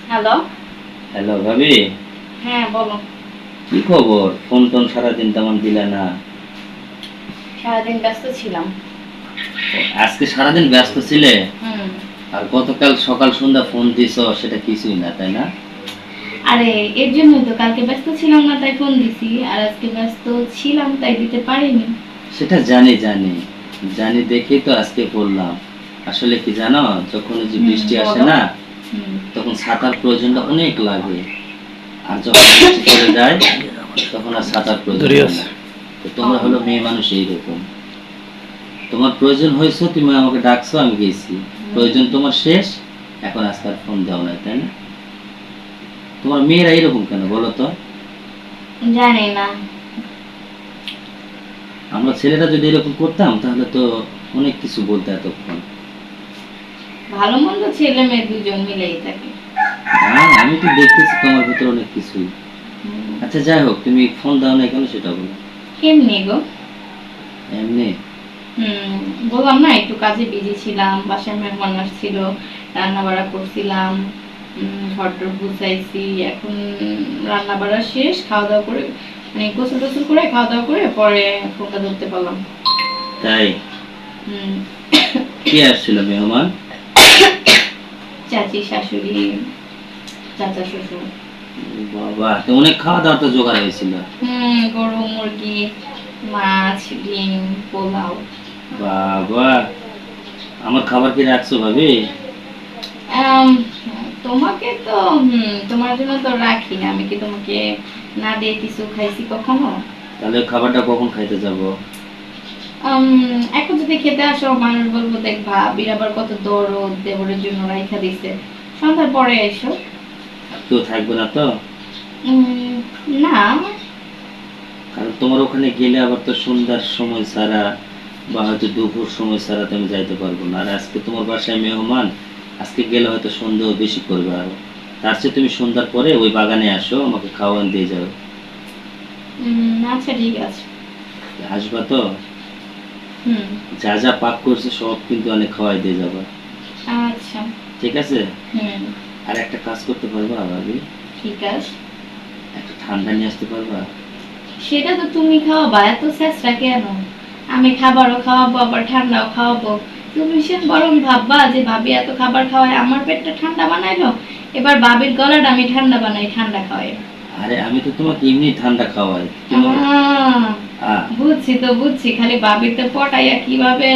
Hello. Hello ভাবি। হ্যাঁ বলো। কি খবর? ফোন টোন সারাদিন তেমন দিলে না। সারাদিন ব্যস্ত ছিলাম। আজকে সারাদিন ব্যস্ত ছিলে? হুম। আর গতকাল সকাল সন্ধ্যা ফোন দিছো, সেটা কিছুই না, তাই না? আরে, এর জন্যই তো কালকে ব্যস্ত ছিলাম না তাই ফোন দিছি, আর আজকে ব্যস্ত ছিলাম তাই দিতে পারিনি। সেটা জানি জানি জানি দেখেই তো আজকে বললাম। আসলে কি জানো, যখন ওই যে বৃষ্টি আসে বলো। না, হুম। তখন ছাতার প্রয়োজনটা অনেক লাগে। আর যখন বৃষ্টি চলে যায়, তখন আর ছাতার প্রয়োজন হয় না। তো তোমরা হলো মেয়ে মানুষ এইরকম। তোমার প্রয়োজন হয়েছে, তুমি আমাকে ডাকছো, আমি গেছি। প্রয়োজন তোমার শেষ, এখন আজকে আর ফোন দাও না, তাই না? তোমার মেয়েরা এরকম কেন বলো তো? জানি না। আমরা ছেলেরা যদি এরকম করতাম তাহলে তো অনেক কিছু বলতে এতক্ষণ। ভালো মন্দ ছেলে মেয়ে দুজন মিলেই থাকে। হ্যাঁ, আমি তো দেখতেছি তোমার ভিতরে অনেক কিছুই। হুম। আচ্ছা যাই হোক, তুমি ফোন দাও না কেন সেটা বলো। কেমনি গো? এমনি? বললাম না একটু কাজে বিজি ছিলাম, বাসায় মেহমান আসছিল, রান্না বাড়া করছিলাম, ঘরটর গুছাইছি। এখন রান্না বাড়া শেষ, খাওয়া দাওয়া করে মানে গোসল টোসল করে খাওয়া দাওয়া করে পরে ফোনটা ধরতে পারলাম। তাই? হুম। কে আসছিল মেহমান? চাচি, শাশুড়ি, চাচা, শ্বশুর। বাবা, তো অনেক খাওয়া দাওয়া তো জোগাড় হয়েছিল। গরু, মুরগি, মাছ, ডিম, পোলাও। বাবা, আমার খাবার কি রাখছো ভাবি? আম, তোমাকে তো তোমার জন্য তো রাখি না, আমি কি তোমাকে না দিয়ে কিছু খাইছি কখনো? তাহলে খাবারটা কখন খাইতে যাব? এখন যদি খেতে আসো মানুষ বলবো দেখ ভাবির আবার কত দরদ, দেবরের জন্য রাইখা দিছে, সন্ধ্যার পরে এসো। কেউ থাকবে না তো? উম, না। কারণ তোমার ওখানে গেলে আবার তো সন্ধ্যার সময় ছাড়া বা হয়তো দুপুর সময় ছাড়া তো আমি যাইতে পারবো না। আর আজকে তোমার বাসায় মেহমান, আজকে গেলে হয়তো সন্দেহ বেশি করবে আরো। তার চেয়ে তুমি সন্ধ্যার পরে ওই বাগানে আসো, আমাকে খাওয়ান দিয়ে যাও। আচ্ছা ঠিক আছে। আসবা তো? হুম। যা যা পাক করছে সব কিন্তু অনেক খাওয়াই দিয়ে যাবা। আচ্ছা। ঠিক আছে? হুম। আর একটা কাজ করতে পারবা ভাবি? ঠিক আছে। একটা ঠান্ডা নিয়ে আসতে পারবা? সেটা তো তুমি খাওয়াবা, এত চেষ্টা কেন? আমি খাবারও খাওয়াবো আবার ঠান্ডাও খাওয়াবো। তুমি সে বরং ভাববা যে ভাবি এত খাবার খাওয়ায় আমার পেটটা ঠান্ডা বানাইলো, এবার ভাবির গলাটা আমি ঠান্ডা বানাই, ঠান্ডা খাওয়াই। আরে আমি তো তোমাকে এমনি ঠান্ডা খাওয়াই। তুমি বুঝছি তো বুঝছি, খালি ভাবিতে পটাইয়া কিভাবে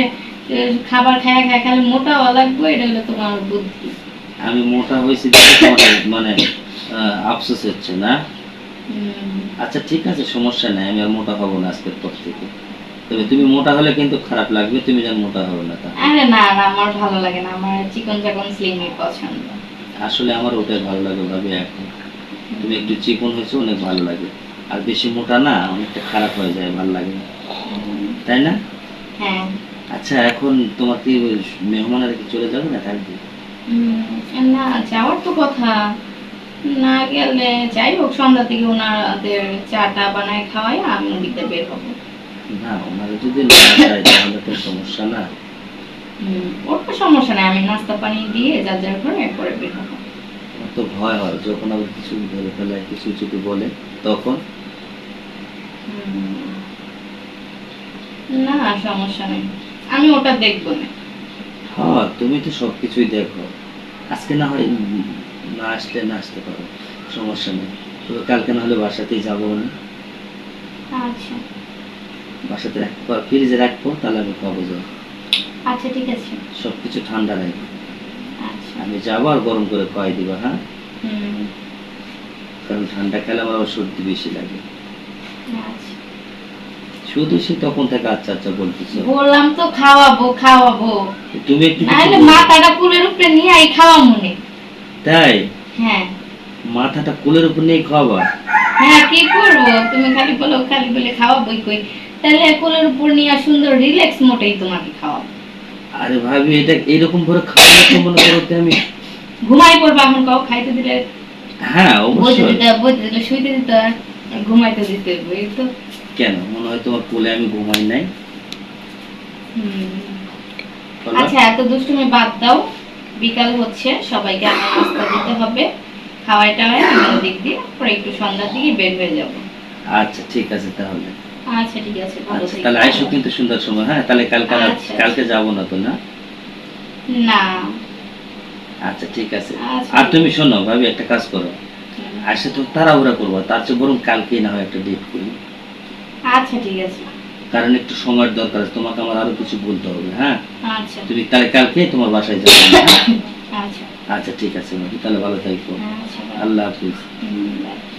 খাবার খায়া খায়া খালি মোটা হওয়া লাগবে, এটা হলো তোমার বুদ্ধি। আমি মোটা হয়েছি দেখে তোমার মানে আফসোস হচ্ছে না? আচ্ছা ঠিক আছে, সমস্যা নাই, আমি আর মোটা হবো না আজকের পর থেকে। তবে তুমি মোটা হলে কিন্তু খারাপ লাগবে, তুমি যেন মোটা হবে না। তাহলে আরে না না, আমার ভালো লাগে না, আমার চিকন চাকন স্লিমই পছন্দ। আসলে আমার ওটাই ভালো লাগে ভাবি এখন। তুমি একটু চিকন হয়েছো, অনেক ভালো লাগে। আর বেশি মোটা না, অনেকটা খারাপ হয়ে যায়, ভালো লাগে না, তাই না? হ্যাঁ। আচ্ছা এখন তোমার কি ওই মেহমানেরা কি চলে যাবে না থাকবে? না, যাওয়ার তো কথা। না গেলে যাই হোক, সন্ধ্যা থেকে ওনাদের চাটা বানায় খাওয়াই আমি নদীতে বের হবো। না, ওনারা যদি না যায় তাহলে তো সমস্যা না। ওর তো সমস্যা নেই, আমি নাস্তা পানি দিয়ে যার যার ঘরে পরে বের হবো। আমার তো ভয় হয় যখন আবার কিছু ধরে ফেলায়, কিছু যদি বলে তখন। না, সমস্যা নেই, আমি ওটা দেখবো না। হ্যাঁ, তুমি তো সবকিছুই দেখো। আজকে না হয় না আসলে না আসতে পারো, সমস্যা নেই। তবে কালকে না হলে বাসাতেই যাবো না। আচ্ছা। বাসাতে রাখবো, ফ্রিজে রাখবো, তাহলে আমি খাবো যাবো। আচ্ছা ঠিক আছে। সবকিছু ঠান্ডা রাখবো। আচ্ছা। আমি যাবো আর গরম করে খাওয়াই দিবা, হ্যাঁ? হুম। কারণ ঠান্ডা খেলে আমার আবার সর্দি বেশি লাগে। আচ্ছা। শুধু সে তখন থেকে আচ্ছা আচ্ছা বলতেছো। বললাম তো খাওয়াবো খাওয়াবো, তুমি একটু কিছু নাহলে বলো। মাথাটা পুলের উপরে নিয়ে আই খাওয়া মনে। তাই? হ্যাঁ। মাথাটা কোলের উপর নিয়ে খাওয়াবা? হ্যাঁ, কি করবো, তুমি খালি বলো, খালি বলে খাওয়াবোই কই, তাহলে কোলের উপর নিয়ে সুন্দর রিল্যাক্স মোটেই তোমাকে খাওয়াবো। আরে ভাবি, এটা এরকম করে খাওয়ালে তো মনে করো যে আমি ঘুমাই পড়বা এখন, কাউ খাইতে দিলে হ্যাঁ বইতে অবশ্যই। দিতে, বইতে দিলে শুইতে দিতে, আর ঘুমাইতে দিতে, এই তো। কেন মনে হয় তোমার কোলে আমি ঘুমাই নাই? বলো। আচ্ছা, এত দুষ্টুমি বাদ দাও, বিকাল হচ্ছে, সবাইকে আমার নাস্তা দিতে হবে। খাওয়াই টাওয়াই আমি ওদিক দিয়ে পরে একটু সন্ধ্যার দিকে বের হয়ে যাব। আচ্ছা ঠিক আছে তাহলে। আচ্ছা ঠিক আছে, ভালো আচ্ছা থেকো। তাহলে আইসো কিন্তু সুন্দর সময়, হ্যাঁ তাহলে কালকে আচ্ছা। কালকে যাবো না তো না? না। আচ্ছা ঠিক আছে। আচ্ছা। আর তুমি শোনো ভাবি, একটা কাজ করো, হুম। আসে তো তাড়াহুড়া করবো, তার চেয়ে বরং কালকে না হয় একটা ডেট করি, আচ্ছা ঠিক আছে। কারণ একটু সময়ের দরকার আছে, তোমাকে আমার আরো কিছু বলতে হবে। হ্যাঁ আচ্ছা। তুমি তাহলে কালকে তোমার বাসায় যাবে, হ্যাঁ? আচ্ছা। আচ্ছা ঠিক আছে ভাবি, তাহলে ভালো থাকো। আচ্ছা। আল্লাহ হাফিজ। হুম, bye.